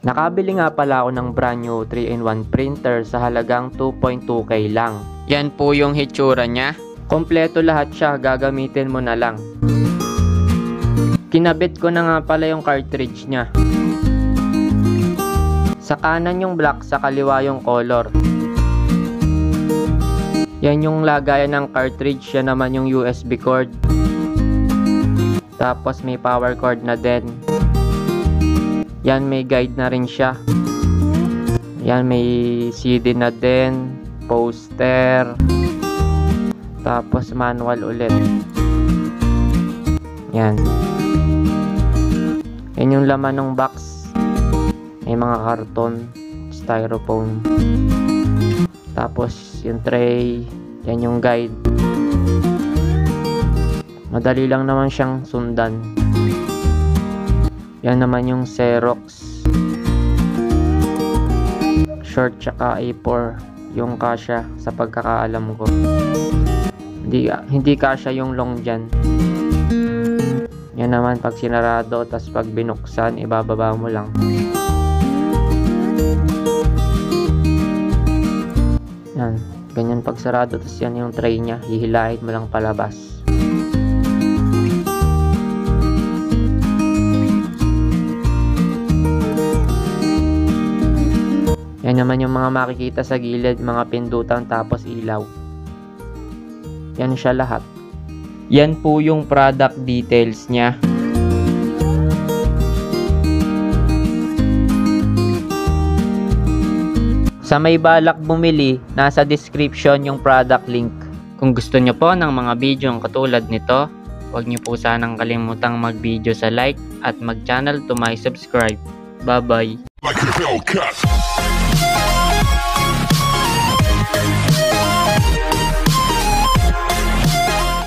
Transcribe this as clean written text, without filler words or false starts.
Nakabili nga pala ako ng brand new 3-in-1 printer sa halagang 2.2k lang. Yan po yung hitsura niya. Kompleto lahat siya, gagamitin mo na lang. Kinabit ko na nga pala yung cartridge niya. Sa kanan yung black, sa kaliwa yung color. Yan yung lagayan ng cartridge, yan naman yung USB cord. Tapos may power cord na din. Yan, may guide na rin siya. Yan, may CD na din, poster. Tapos manual ulit. Yan. Yan yung laman ng box. May mga karton, styrofoam. Tapos yung tray, yan yung guide. Madali lang naman siyang sundan. Yan naman yung Xerox. Short tsaka A4 yung kasya sa pagkakaalam ko. Hindi kasya yung long dyan. Yan naman pag sinarado, tas pag binuksan, ibababa mo lang. Yan, ganyan pag sarado, tas yan yung tray nya, hihilahin mo lang palabas. Yan naman yung mga makikita sa gilid, mga pindutan tapos ilaw. Yan siya lahat. Yan po yung product details niya. Sa may balak bumili, nasa description yung product link. Kung gusto nyo po ng mga video katulad nito, huwag nyo po sanang kalimutang mag-video sa like at mag-channel to my subscribe. Bye-bye! Like a Hellcat.